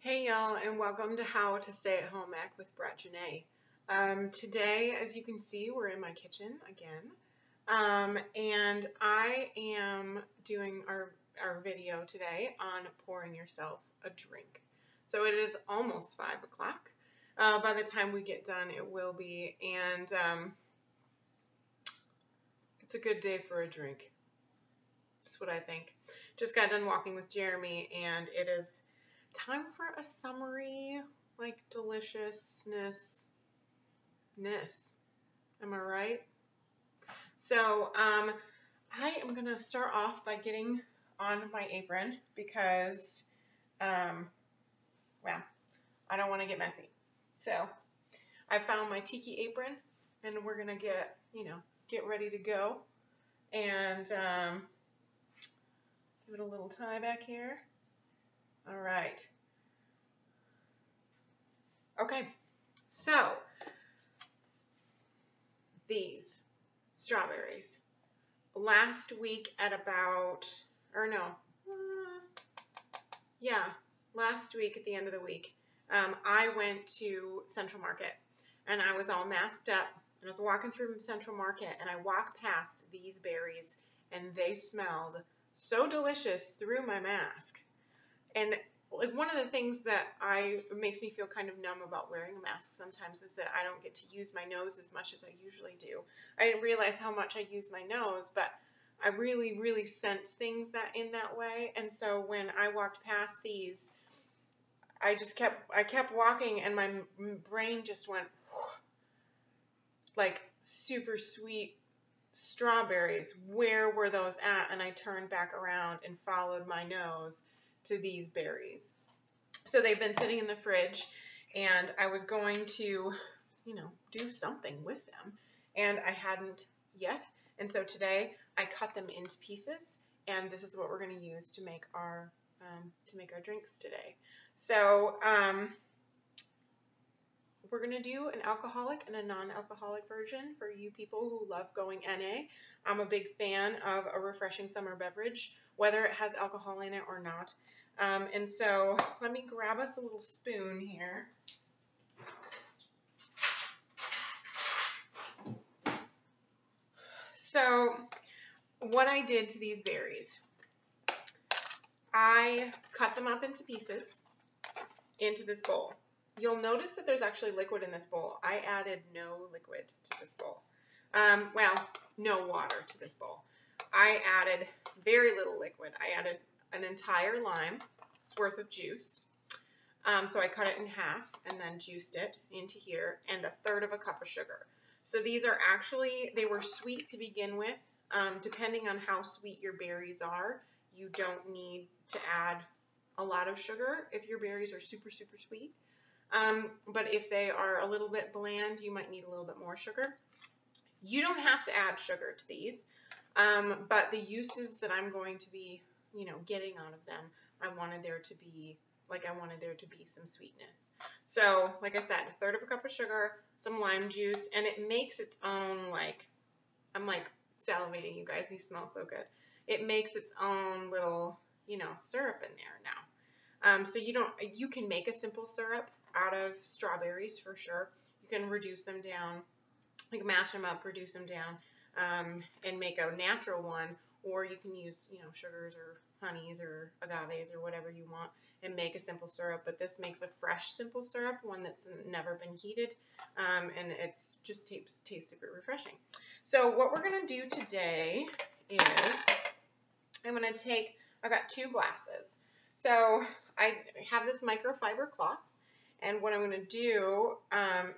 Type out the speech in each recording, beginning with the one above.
Hey y'all, and welcome to How to Stay at Home Ec with Brett Janae. Today, as you can see, we're in my kitchen again, and I am doing our video today on pouring yourself a drink. So it is almost 5 o'clock. By the time we get done, it will be, and it's a good day for a drink. That's what I think. Just got done walking with Jeremy, and it is time for a summery, like, deliciousness. Am I right? So, I am going to start off by getting on my apron because, well, I don't want to get messy. So, I found my tiki apron, and we're going to get ready to go. And, give it a little tie back here. All right. Okay, so these strawberries. Last week at last week at the end of the week, I went to Central Market, and I was all masked up, and I was walking through Central Market, and I walked past these berries, and they smelled so delicious through my mask. And like, one of the things that makes me feel kind of numb about wearing a mask sometimes is that I don't get to use my nose as much as I usually do. I didn't realize how much I use my nose, but I really, really sense things in that way. And so when I walked past these, I kept walking, and my brain just went, like, super sweet strawberries. Where were those at? And I turned back around and followed my nose to these berries. So they've been sitting in the fridge, and I was going to, do something with them, and I hadn't yet. And so today I cut them into pieces, and this is what we're going to use to make our drinks today. So we're going to do an alcoholic and a non-alcoholic version for you people who love going NA. I'm a big fan of a refreshing summer beverage, whether it has alcohol in it or not. And so let me grab us a little spoon here. So what I did to these berries, I cut them up into pieces into this bowl. You'll notice that there's actually liquid in this bowl. I added no liquid to this bowl. Well, no water to this bowl. I added very little liquid. I added an entire lime's worth of juice. So I cut it in half and then juiced it into here, and 1/3 of a cup of sugar. So these are actually, they were sweet to begin with. Depending on how sweet your berries are, you don't need to add a lot of sugar if your berries are super, super sweet. But if they are a little bit bland, you might need a little bit more sugar. You don't have to add sugar to these, but the uses that I'm going to be, getting out of them, I wanted there to be some sweetness. So, like I said, 1/3 of a cup of sugar, some lime juice, and it makes its own, like, I'm like salivating, you guys. These smell so good. It makes its own little, syrup in there now. So you can make a simple syrup out of strawberries for sure. You can reduce them down, like mash them up, reduce them down, and make a natural one, or you can use, sugars or honeys or agaves or whatever you want and make a simple syrup. But this makes a fresh simple syrup, one that's never been heated, and it's just tastes super refreshing. So what we're going to do today is I've got 2 glasses. So I have this microfiber cloth, and what I'm going to do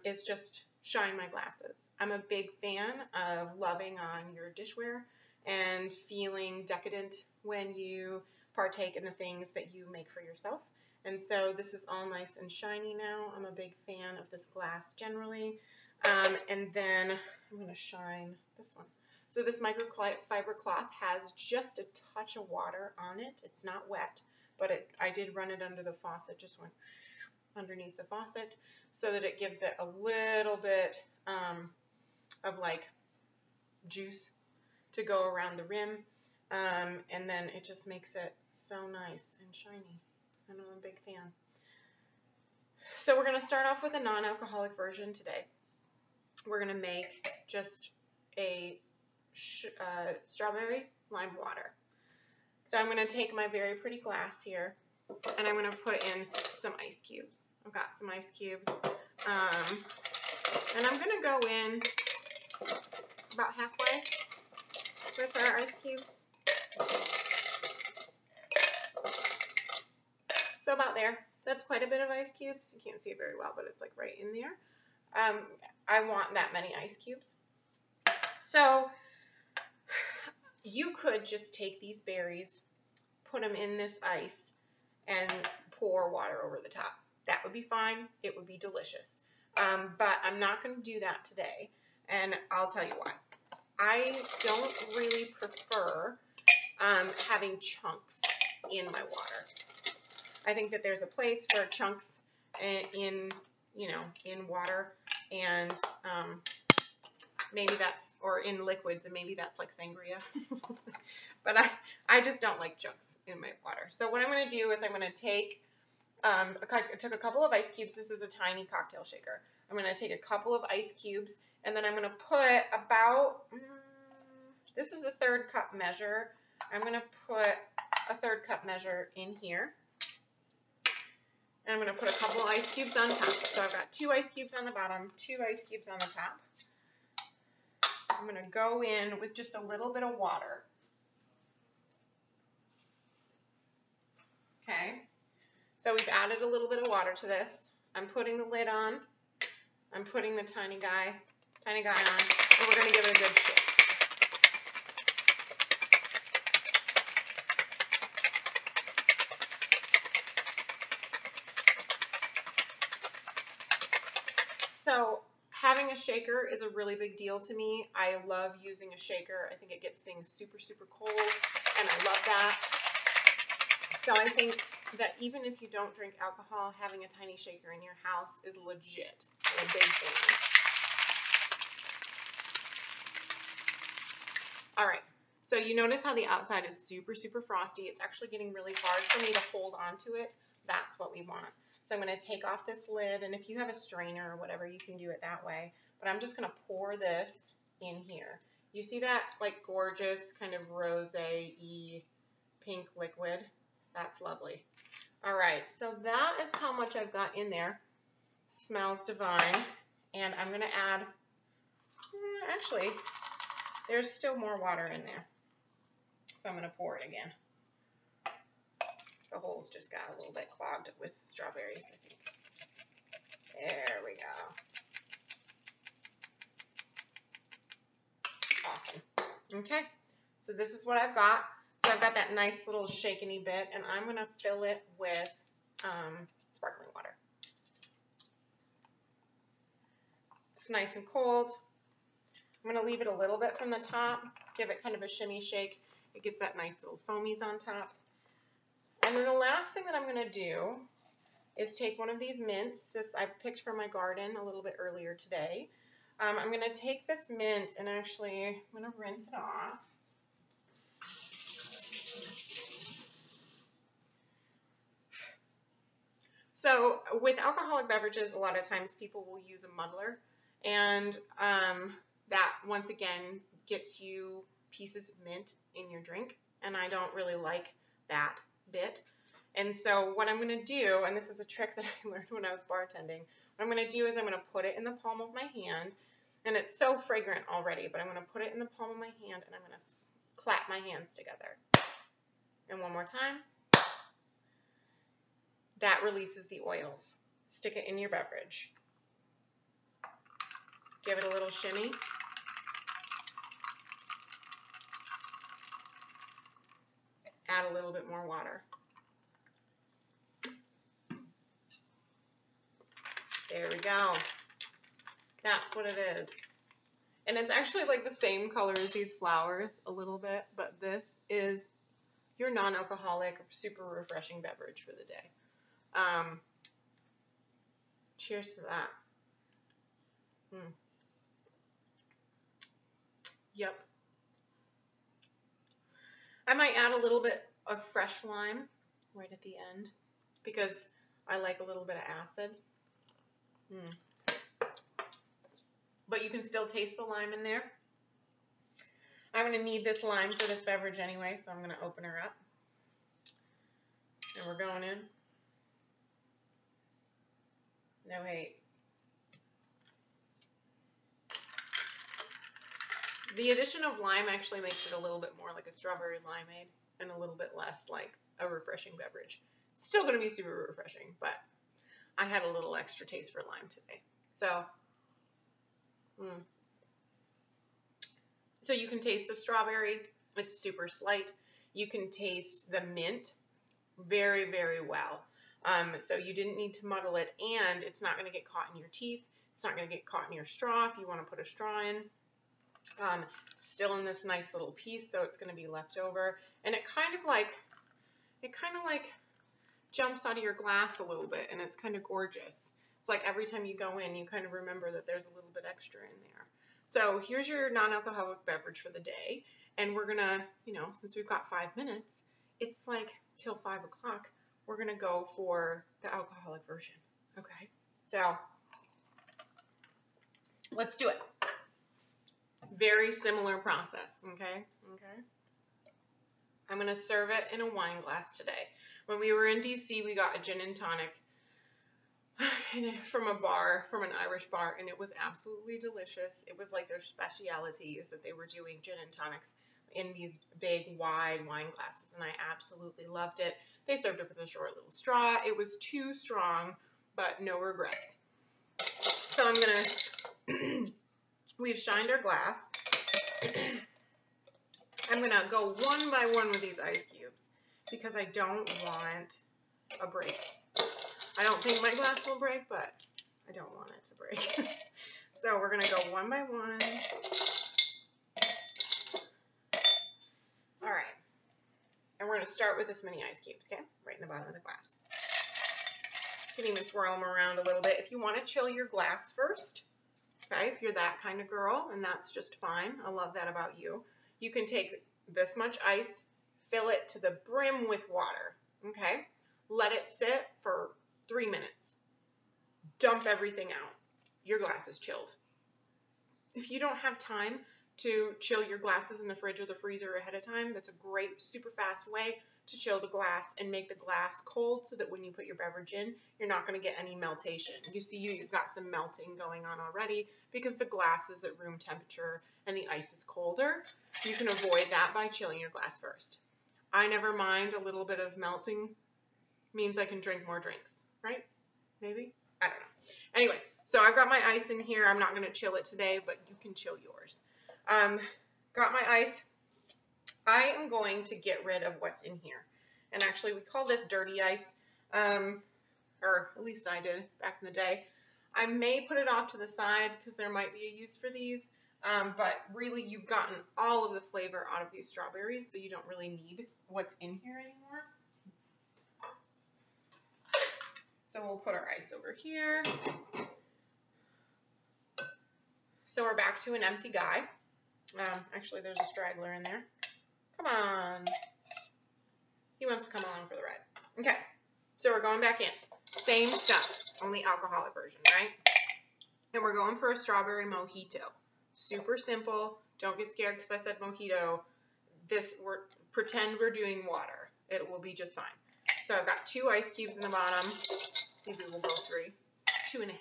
is just shine my glasses. I'm a big fan of loving on your dishware and feeling decadent when you partake in the things that you make for yourself. And so this is all nice and shiny now. I'm a big fan of this glass generally. And then I'm going to shine this one. So this microfiber cloth has just a touch of water on it. It's not wet, but I did run it under the faucet, just went underneath the faucet, so that it gives it a little bit of like juice to go around the rim, and then it just makes it so nice and shiny, and I'm a big fan. So we're going to start off with a non-alcoholic version today. We're going to make just a strawberry lime water. So I'm going to take my very pretty glass here, and I'm going to put in some ice cubes. I've got some ice cubes, and I'm going to go in about halfway with our ice cubes. So about there. That's quite a bit of ice cubes. You can't see it very well, but it's like right in there. I want that many ice cubes. So you could just take these berries, put them in this ice, and pour water over the top. That would be fine. It would be delicious. But I'm not going to do that today, and I'll tell you why. I don't really prefer having chunks in my water. I think that there's a place for chunks in water, and maybe that's, or in liquids, and maybe that's like sangria. But I just don't like chunks in my water. So what I'm going to do is I'm going to take, I took a couple of ice cubes. This is a tiny cocktail shaker. I'm going to take a couple of ice cubes, and then I'm going to put about, this is a 1/3 cup measure. I'm going to put a 1/3 cup measure in here. And I'm going to put a couple of ice cubes on top. So I've got 2 ice cubes on the bottom, 2 ice cubes on the top. I'm going to go in with just a little bit of water. Okay. So we've added a little bit of water to this. I'm putting the lid on. I'm putting the tiny guy on. And we're going to give it a good shake. So having a shaker is a really big deal to me. I love using a shaker. I think it gets things super, super cold, and I love that. So I think that even if you don't drink alcohol, having a tiny shaker in your house is legit a big thing. All right, so you notice how the outside is super, super frosty. It's actually getting really hard for me to hold on to it. That's what we want. So I'm going to take off this lid, and if you have a strainer or whatever, you can do it that way. But I'm just going to pour this in here. You see that like gorgeous kind of rosé-y pink liquid? That's lovely. All right, so that is how much I've got in there. Smells divine. And I'm going to add, actually, there's still more water in there. So I'm going to pour it again. The holes just got a little bit clogged with strawberries, I think. There we go. Awesome. Okay, so this is what I've got. So I've got that nice little shakeny bit, and I'm going to fill it with sparkling water. It's nice and cold. I'm going to leave it a little bit from the top, give it kind of a shimmy shake. It gives that nice little foamies on top. And then the last thing that I'm going to do is take one of these mints. This I picked from my garden a little bit earlier today. I'm going to take this mint and actually I'm going to rinse it off. So with alcoholic beverages, a lot of times people will use a muddler, and that once again gets you pieces of mint in your drink, and I don't really like that bit. And so what I'm going to do, and this is a trick that I learned when I was bartending, what I'm going to do is I'm going to put it in the palm of my hand, and it's so fragrant already, but I'm going to put it in the palm of my hand, and I'm going to clap my hands together. And one more time. That releases the oils. Stick it in your beverage. Give it a little shimmy. Add a little bit more water. There we go. That's what it is. And it's actually like the same color as these flowers a little bit, but this is your non-alcoholic, super refreshing beverage for the day. Cheers to that. Yep. I might add a little bit of fresh lime right at the end because I like a little bit of acid. But you can still taste the lime in there. I'm going to need this lime for this beverage anyway, so I'm going to open her up. And we're going in. No hate. The addition of lime actually makes it a little bit more like a strawberry limeade and a little bit less like a refreshing beverage. It's still going to be super refreshing, but I had a little extra taste for lime today. So you can taste the strawberry. It's super slight. You can taste the mint very, very well. So you didn't need to muddle it, and it's not going to get caught in your teeth. It's not going to get caught in your straw if you want to put a straw in. Still in this nice little piece, so it's going to be left over. And it kind of like jumps out of your glass a little bit, and it's kind of gorgeous. It's like every time you go in, you kind of remember that there's a little bit extra in there. So here's your non-alcoholic beverage for the day. And we're going to, since we've got 5 minutes, it's like till 5 o'clock, we're going to go for the alcoholic version. Okay? So let's do it. Very similar process. Okay? I'm going to serve it in a wine glass today. When we were in DC, we got a gin and tonic from an Irish bar, and it was absolutely delicious. It was like their specialty is that they were doing gin and tonics in these big, wide wine glasses, and I absolutely loved it. They served it with a short little straw. It was too strong, but no regrets. So I'm going to, we've shined our glass. I'm going to go one by one with these ice cubes because I don't want a break. I don't think my glass will break, but I don't want it to break. So we're going to go one by one. All right. And we're going to start with this many ice cubes, okay? Right in the bottom of the glass. You can even swirl them around a little bit. If you want to chill your glass first, okay, if you're that kind of girl, and that's just fine. I love that about you. You can take this much ice, fill it to the brim with water, okay? Let it sit for 3 minutes. Dump everything out. Your glass is chilled. If you don't have time to chill your glasses in the fridge or the freezer ahead of time, that's a great, super fast way to chill the glass and make the glass cold so that when you put your beverage in, you're not going to get any meltation. You see you've got some melting going on already because the glass is at room temperature and the ice is colder. You can avoid that by chilling your glass first. I never mind a little bit of melting. Means I can drink more drinks, right? Maybe? I don't know. Anyway, so I've got my ice in here. I'm not going to chill it today, but you can chill yours. Got my ice. I am going to get rid of what's in here. And actually, we call this dirty ice, or at least I did back in the day. I may put it off to the side because there might be a use for these, but really you've gotten all of the flavor out of these strawberries, so you don't really need what's in here anymore. So we'll put our ice over here. So we're back to an empty guy. Actually, there's a straggler in there. Come on. He wants to come along for the ride. Okay, so we're going back in. Same stuff, only alcoholic version, right? And we're going for a strawberry mojito. Super simple. Don't get scared because I said mojito. Pretend we're doing water. It will be just fine. So I've got 2 ice cubes in the bottom. Maybe we'll go 3. 2.5.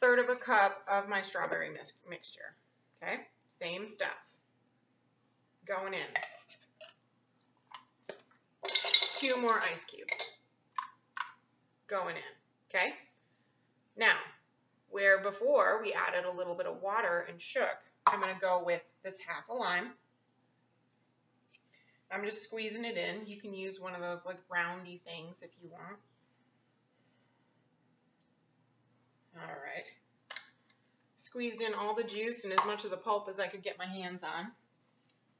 1/3 of a cup of my strawberry mixture. Okay, same stuff. Going in. 2 more ice cubes. Going in. Okay. Now, where before we added a little bit of water and shook, I'm going to go with this half a lime. I'm just squeezing it in. You can use one of those like roundy things if you want. All right. Squeezed in all the juice and as much of the pulp as I could get my hands on.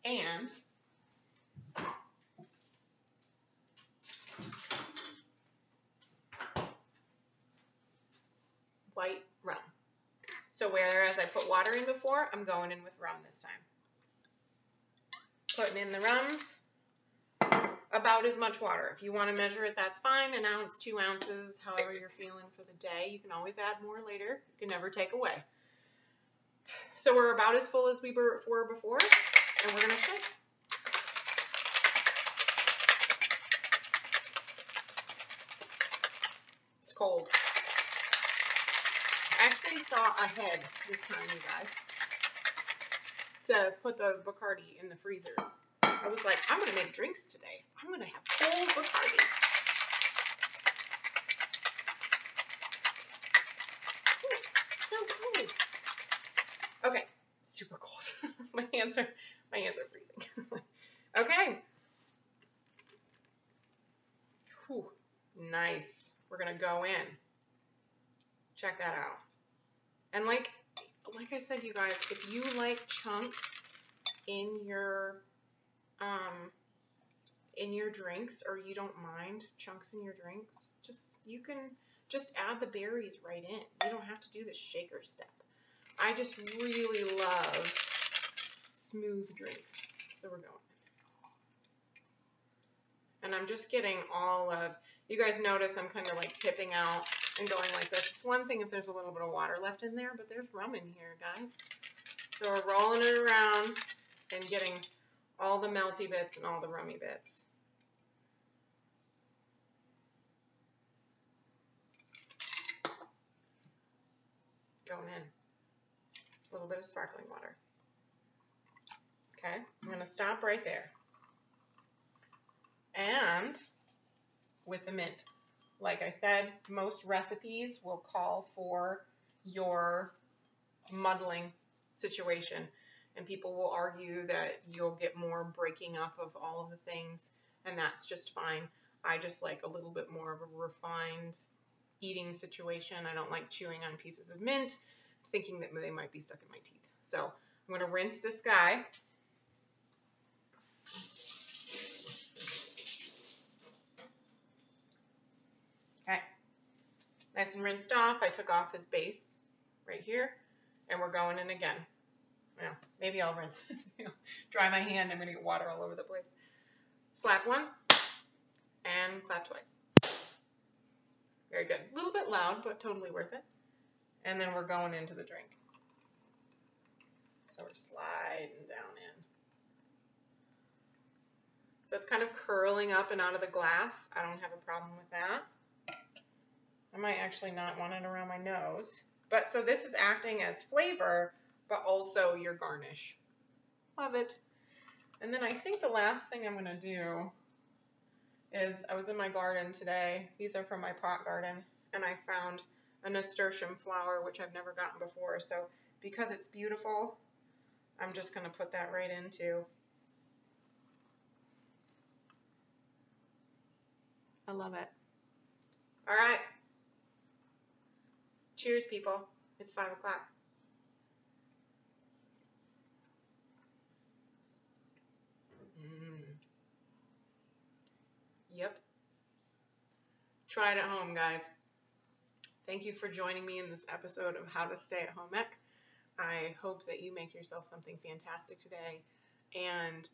And white rum. So whereas I put water in before, I'm going in with rum this time. Putting in the rums. about as much water. If you want to measure it, that's fine. An ounce, 2 ounces, however you're feeling for the day. You can always add more later. You can never take away. So we're about as full as we were before, and we're going to shake. It's cold. I actually thought ahead this time, you guys, to put the Bacardi in the freezer. I was like, I'm going to make drinks today. I'm going to have cold Bacardi. Ooh, so cold. Okay, super cold. my hands are freezing. Okay. Whew, nice. We're going to go in. Check that out. And like I said, you guys, if you like chunks in your drinks, or you don't mind chunks in your drinks, you can just add the berries right in. You don't have to do the shaker step. I just really love smooth drinks. So we're going. And I'm just getting all of, you guys notice I'm kind of like tipping out and going like this. It's one thing if there's a little bit of water left in there, but there's rum in here, guys. So we're rolling it around and getting all the melty bits and all the rummy bits. Going in. A little bit of sparkling water. Okay, I'm going to stop right there. And with the mint. Like I said, most recipes will call for your muddling situation. And people will argue that you'll get more breaking up of all of the things, and that's just fine. I just like a little bit more of a refined eating situation. I don't like chewing on pieces of mint, thinking that they might be stuck in my teeth. So I'm going to rinse this guy. Okay, nice and rinsed off. I took off his base right here, and we're going in again. Well, maybe I'll rinse, dry my hand. I'm going to get water all over the place. Slap once and clap twice. Very good. A little bit loud, but totally worth it. And then we're going into the drink. So we're sliding down in. So it's kind of curling up and out of the glass. I don't have a problem with that. I might actually not want it around my nose. But so this is acting as flavor, but also your garnish. Love it. And then I think the last thing I'm going to do is, I was in my garden today. These are from my pot garden, and I found a nasturtium flower, which I've never gotten before. So because it's beautiful, I'm just going to put that right into. I love it. All right. Cheers, people. It's 5 o'clock. Yep. Try it at home, guys. Thank you for joining me in this episode of How to Stay at Home Ec. I hope that you make yourself something fantastic today, and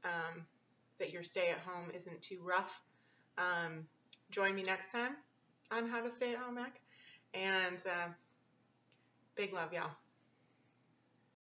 that your stay at home isn't too rough. Join me next time on How to Stay at Home Ec, and big love, y'all.